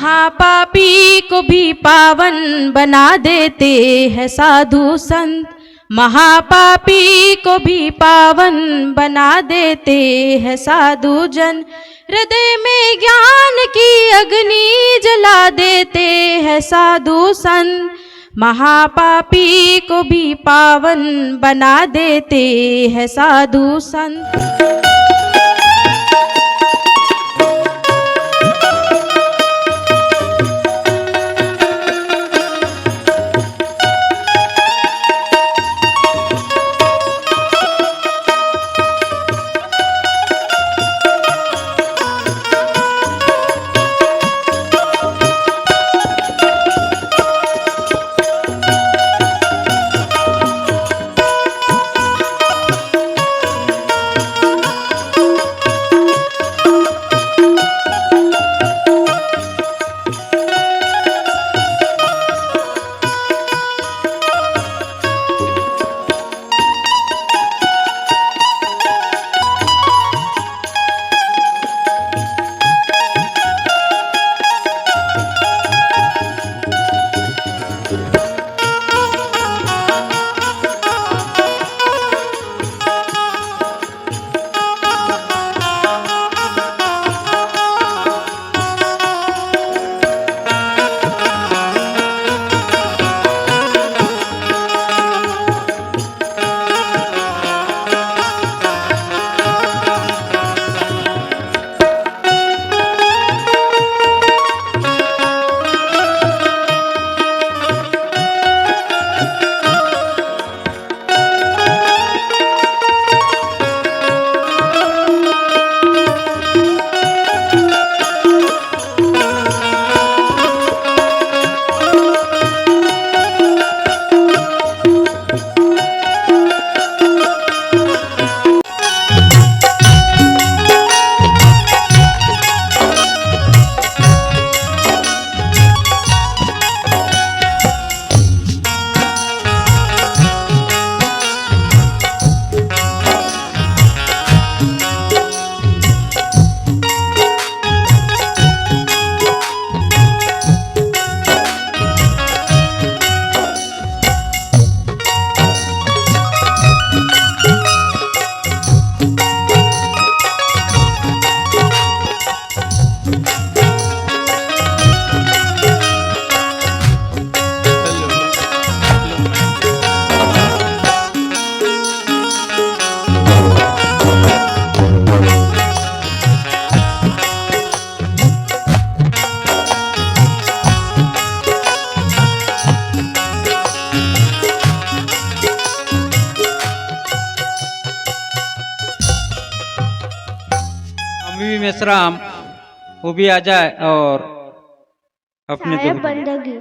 महापापी को भी पावन बना देते हैं साधु संत। महापापी को भी पावन बना देते हैं साधु जन। हृदय में ज्ञान की अग्नि जला देते हैं साधु संत। महापापी को भी पावन बना देते हैं साधु संत। मेश्राम वो भी आ जाए और अपने साहेब बंदगी।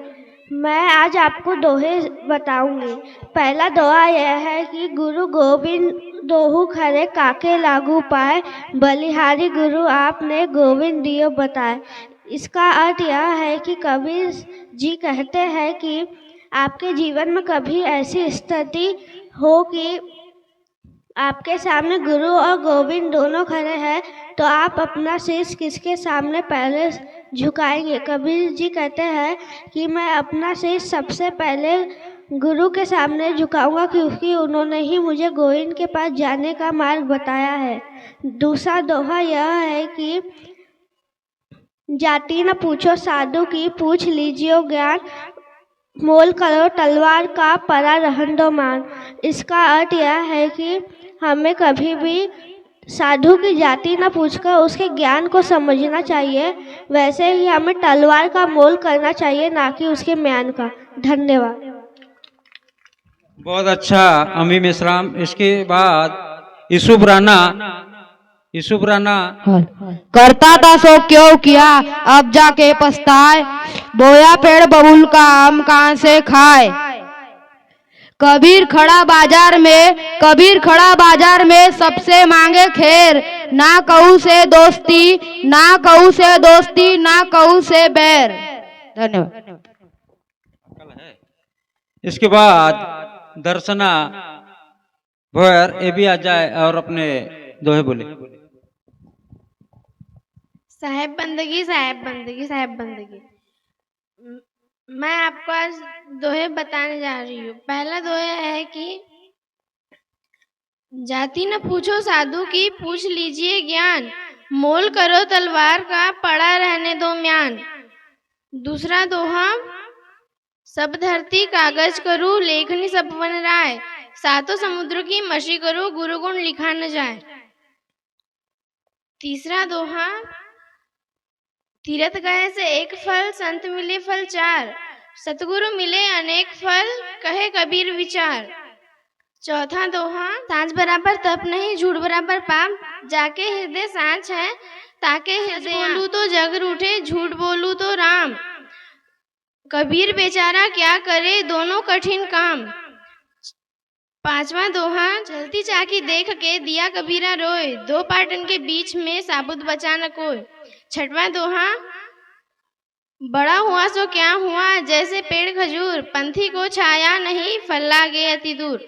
मैं आज आपको दोहे बताऊंगी। पहला दोहा यह है कि गुरु गोविंद दोहु खरे काके लागू पाए, बलिहारी गुरु आपने गोविंद दियो बताए। इसका अर्थ यह है कि कबीर जी कहते हैं कि आपके जीवन में कभी ऐसी स्थिति हो कि आपके सामने गुरु और गोविंद दोनों खड़े हैं, तो आप अपना शीश किसके सामने पहले झुकाएंगे। कबीर जी कहते हैं कि मैं अपना शीश सबसे पहले गुरु के सामने झुकाऊंगा, क्योंकि उन्होंने ही मुझे गोविंद के पास जाने का मार्ग बताया है। दूसरा दोहा यह है कि जाति न पूछो साधु की, पूछ लीजिए ज्ञान, मोल करो तलवार का, परा रहन दो मान। इसका अर्थ यह है कि हमें कभी भी साधु की जाति न पूछकर उसके ज्ञान को समझना चाहिए, वैसे ही हमें तलवार का मोल करना चाहिए, ना कि उसके म्यान का। धन्यवाद। बहुत अच्छा अम्मी मेश्राम। इसके बाद यूसुफ राणा करता था सो क्यों किया, अब जाके पछताए, बोया पेड़ बबूल का आम कहां से खाए। कबीर खड़ा बाजार में सबसे मांगे खैर, ना कहू से दोस्ती ना कहू से बैर। धन्यवाद। इसके बाद दर्शना भोयर ये भी आ जाए और अपने दोहे बोले। साहेब बंदगी, साहेब बंदगी, साहेब बंदगी। मैं आपको आज दोहे बताने जा रही हूँ। पहला दोहे है कि जाति न पूछो साधु की, पूछ लीजिए ज्ञान, मोल करो तलवार का, पड़ा रहने दो म्यान। दूसरा दोहा, सब धरती कागज करूँ, लेखनी सब वन राय, सातों समुद्र की मशी करूँ, गुरु गुण लिखा न जाए। तीसरा दोहा, तीरथ गए से एक फल, संत मिले फल चार, सतगुरु मिले अनेक फल, कहे कबीर विचार। चौथा दोहा, सांझ बराबर तप नहीं, झूठ बराबर पाप, जाके हृदय सांच है, ताके हृदय बोलूं तो जग रूठे, झूठ बोलूं तो राम। कबीर बेचारा क्या करे, दोनों कठिन काम। पांचवा दोहा, जलती चाकी देख के दिया कबीरा रोए, दो पाटन के बीच में साबुत बचा न कोई। छठवां दोहा, बड़ा हुआ सो क्या हुआ, जैसे पेड़ खजूर, पंथी को छाया नहीं, फल लागे अति दूर।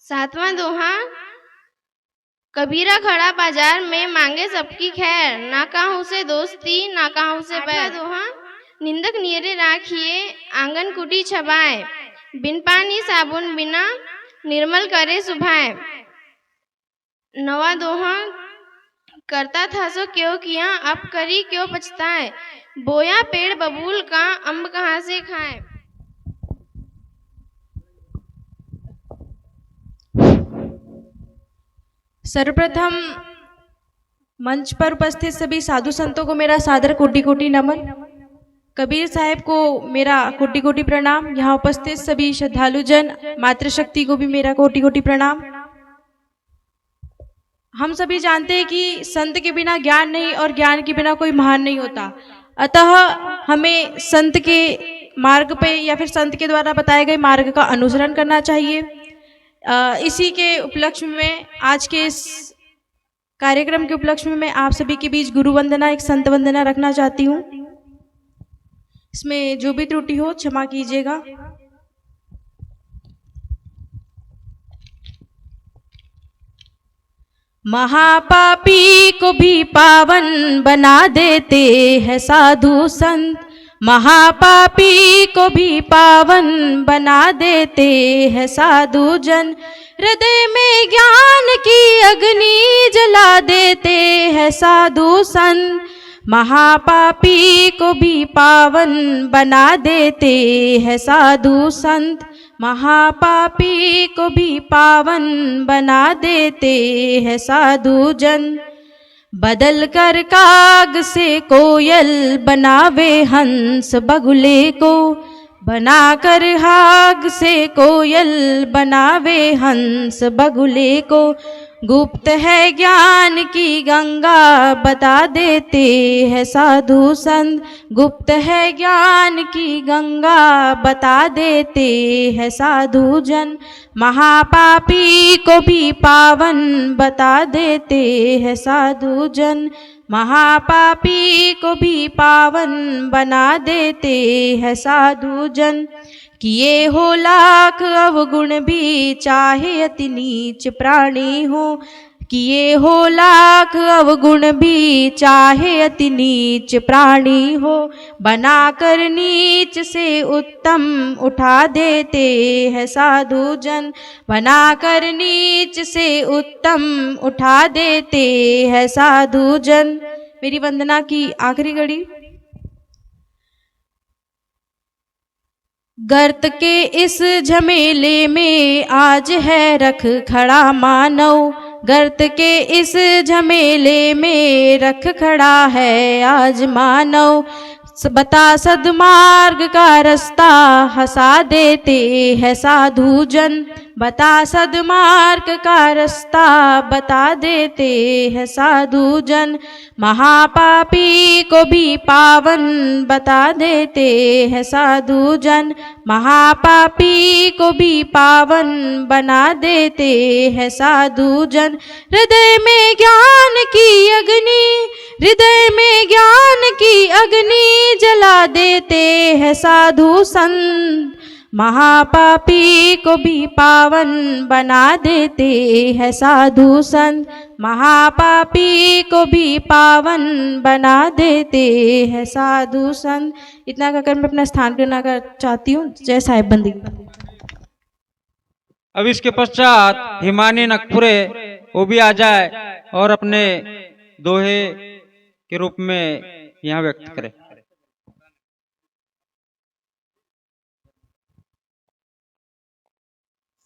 सातवां दोहा, कबीरा खड़ा बाजार में, मांगे सबकी खैर, ना कहूँ से दोस्ती ना कहूँ से बैर। दोहा, निंदक नियरे राखिए, आंगन कुटी छबाए, बिन पानी साबुन बिना, निर्मल करे सुभाए। नवा दोहा, करता था सो क्यों किया, अब करी क्यों पछताए, बोया पेड़ बबूल का, अम्ब कहाँ से खाए। सर्वप्रथम मंच पर उपस्थित सभी साधु संतों को मेरा सादर कोटि कोटि नमन। कबीर साहब को मेरा कोटि कोटि प्रणाम। यहाँ उपस्थित सभी श्रद्धालु जन, मातृशक्ति को भी मेरा कोटि कोटि प्रणाम। हम सभी जानते हैं कि संत के बिना ज्ञान नहीं और ज्ञान के बिना कोई महान नहीं होता। अतः हमें संत के मार्ग पे या फिर संत के द्वारा बताए गए मार्ग का अनुसरण करना चाहिए। इसी के उपलक्ष्य में, आज के इस कार्यक्रम के उपलक्ष्य में मैं आप सभी के बीच गुरु वंदना, एक संत वंदना रखना चाहती हूँ। इसमें जो भी त्रुटि हो क्षमा कीजिएगा। महापापी को भी पावन बना देते हैं साधु संत, महापापी को भी पावन बना देते हैं साधु जन। हृदय में ज्ञान की अग्नि जला देते हैं साधु संत, महापापी को भी पावन बना देते हैं साधु संत, महापापी को भी पावन बना देते हैं साधु जन। बदल कर काग से कोयल बनावे हंस बगुले को, बनाकर हाग से कोयल बनावे हंस बगुले को। गुप्त है ज्ञान की गंगा बता देते हैं साधु संत, गुप्त है ज्ञान की गंगा बता देते हैं साधु जन। महापापी को भी पावन बता देते हैं साधु जन, महापापी को भी पावन बना देते हैं साधु जन। किए हो लाख अवगुण भी चाहे अति नीच प्राणी हो, किए हो लाख अवगुण भी चाहे अति नीच प्राणी हो। बनाकर नीच से उत्तम उठा देते हैं साधु जन, बनाकर नीच से उत्तम उठा देते हैं साधु जन। मेरी वंदना की आखिरी घड़ी। गर्त के इस झमेले में आज है रख खड़ा मानव, गर्त के इस झमेले में रख खड़ा है आज मानव। बता सद्मार्ग का रास्ता हंसा देते हैं साधु जन, बता सद्मार्ग का रास्ता बता देते हैं साधु जन। महापापी को भी पावन बता देते हैं साधु जन, महापापी को भी पावन बना देते हैं साधु जन। हृदय में ज्ञान की अग्नि, हृदय में ज्ञान की अग्नि जला देते हैं साधु संत, महापापी को भी पावन बना देते हैं साधु संत। महापापी को भी पावन बना देते हैं साधु संत। इतना कहकर मैं अपना स्थान ग्रहण करना चाहती हूँ। जय साहिब बंदी। अब इसके पश्चात हिमानी नकपुरे वो भी आ जाए और अपने दोहे के रूप में यहाँ व्यक्त करे।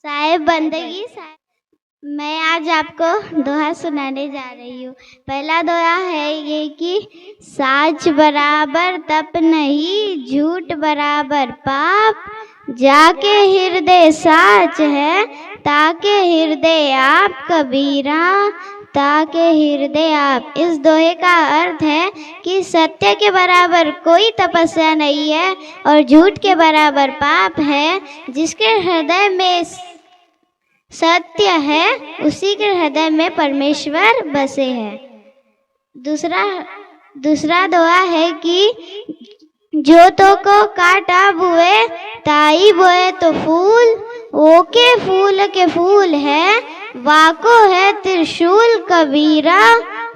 साहिब बंदगी मैं आज आपको दोहा सुनाने जा रही हूँ। पहला दोहा है ये कि साच बराबर तप नहीं, झूठ बराबर पाप, जाके हृदय साच है, ताके हृदय आप कबीरा, ताके हृदय आप। इस दोहे का अर्थ है कि सत्य के बराबर कोई तपस्या नहीं है और झूठ के बराबर पाप है। जिसके हृदय में सत्य है उसी के हृदय में परमेश्वर बसे हैं। दूसरा दोहा है कि जो तो को काटा बुए ताई बोए तो फूल, ओके फूल के फूल है, वाको है त्रिशूल कबीरा,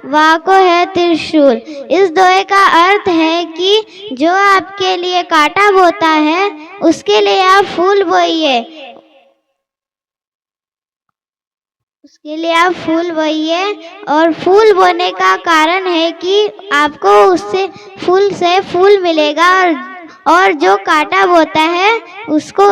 वाको है त्रिशूल। इस दोहे का अर्थ है कि जो आपके लिए कांटा बोता है उसके लिए आप फूल बोइए, उसके लिए आप फूल बोइए। और फूल बोने का कारण है कि आपको उससे फूल मिलेगा और जो कांटा बोता है उसको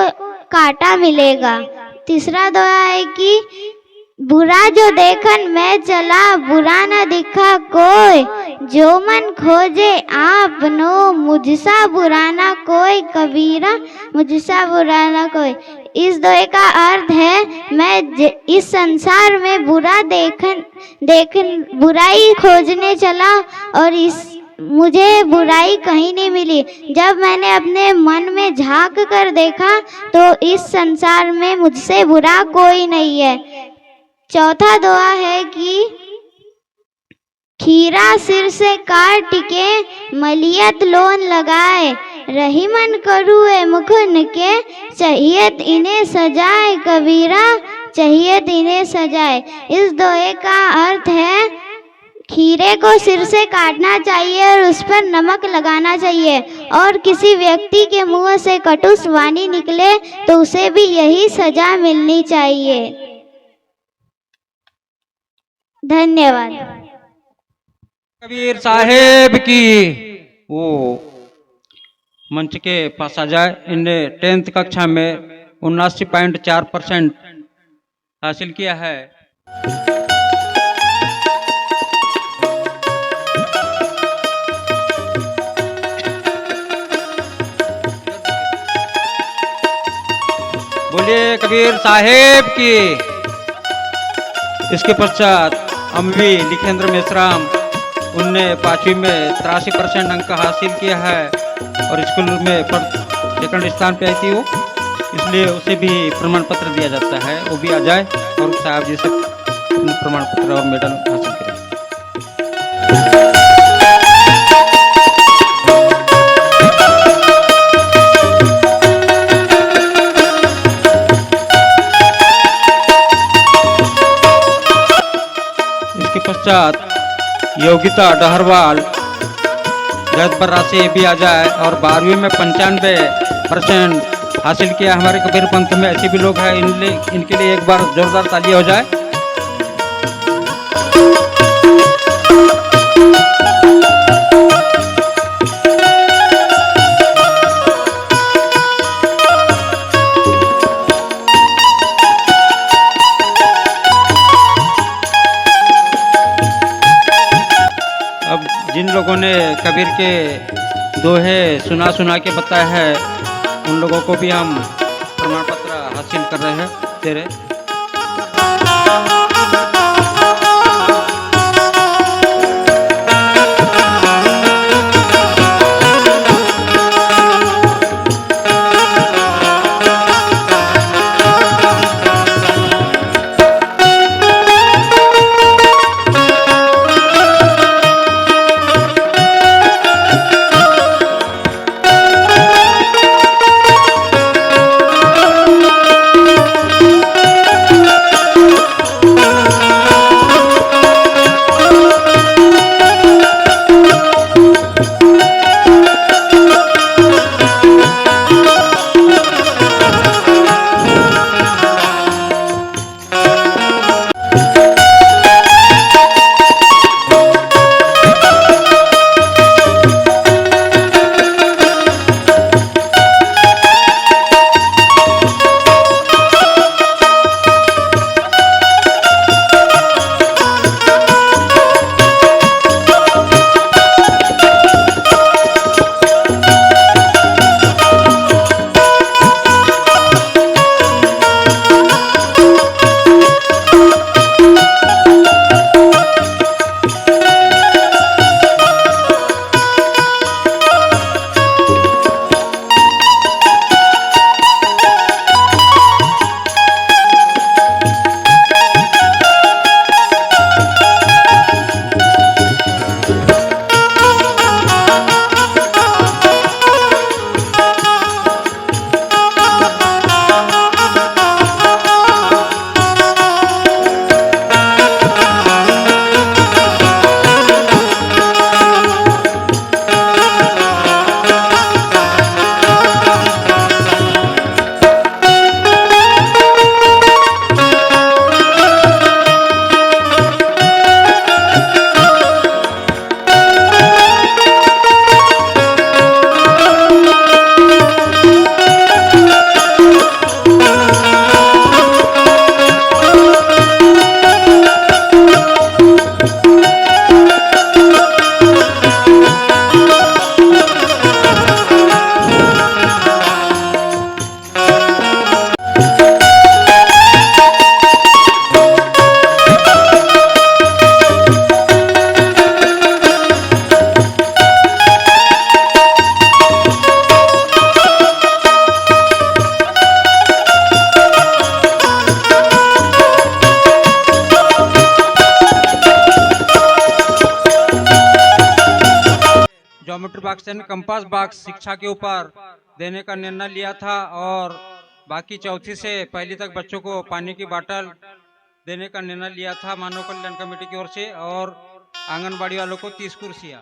कांटा मिलेगा। तीसरा दोहा है कि बुरा जो देखन मैं चला, बुरा न दिखा कोई, जो मन खोजे आपनो, मुझसा बुरा ना कोई कबीरा, मुझसा बुरा ना कोई। इस दोहे का अर्थ है मैं इस संसार में बुराई खोजने चला और मुझे बुराई कहीं नहीं मिली। जब मैंने अपने मन में झांक कर देखा तो इस संसार में मुझसे बुरा कोई नहीं है। चौथा दोहा है कि खीरा सिर से काट के मलियत लोन लगाए, रही मन करूए मुखुन के, चाहियत इन्हें सजाए कबीरा, चाहियत इन्हें सजाए। इस दोहे का अर्थ है खीरे को सिर से काटना चाहिए और उस पर नमक लगाना चाहिए और किसी व्यक्ति के मुंह से कटुस वाणी निकले तो उसे भी यही सजा मिलनी चाहिए। धन्यवाद। कबीर साहेब की वो मंच के पास आ जाए। इनने 10th कक्षा में 79.4% हासिल किया है। बोलिए कबीर साहेब की। इसके पश्चात अम्वी लिखेंद्र मेश्राम, उनने 5वीं में 83% अंक हासिल किया है और स्कूल में सेकंड स्थान पे आई थी वो, इसलिए उसे भी प्रमाण पत्र दिया जाता है। वो भी आ जाए और साहब जी से प्रमाण पत्र और मेडल हासिल करें। इसके पश्चात योगिता डहरवाल जयपुर से भी आ जाए और 12वीं में 95% हासिल किया। हमारे कबीर पंथ में ऐसे भी लोग हैं, इनके लिए एक बार जोरदार ताली हो जाए। अब जिन लोगों ने कबीर के दोहे सुना के बताया है, उन लोगों को भी हम प्रमाण पत्र हासिल कर रहे हैं तेरे। ज्योमेट्री बॉक्स यानी कंपास बॉक्स शिक्षा के ऊपर देने का निर्णय लिया था और बाकी चौथी से पहली तक बच्चों को पानी की बोतल देने का निर्णय लिया था मानव कल्याण कमेटी की ओर से और आंगनबाड़ी वालों को 30 कुर्सियां।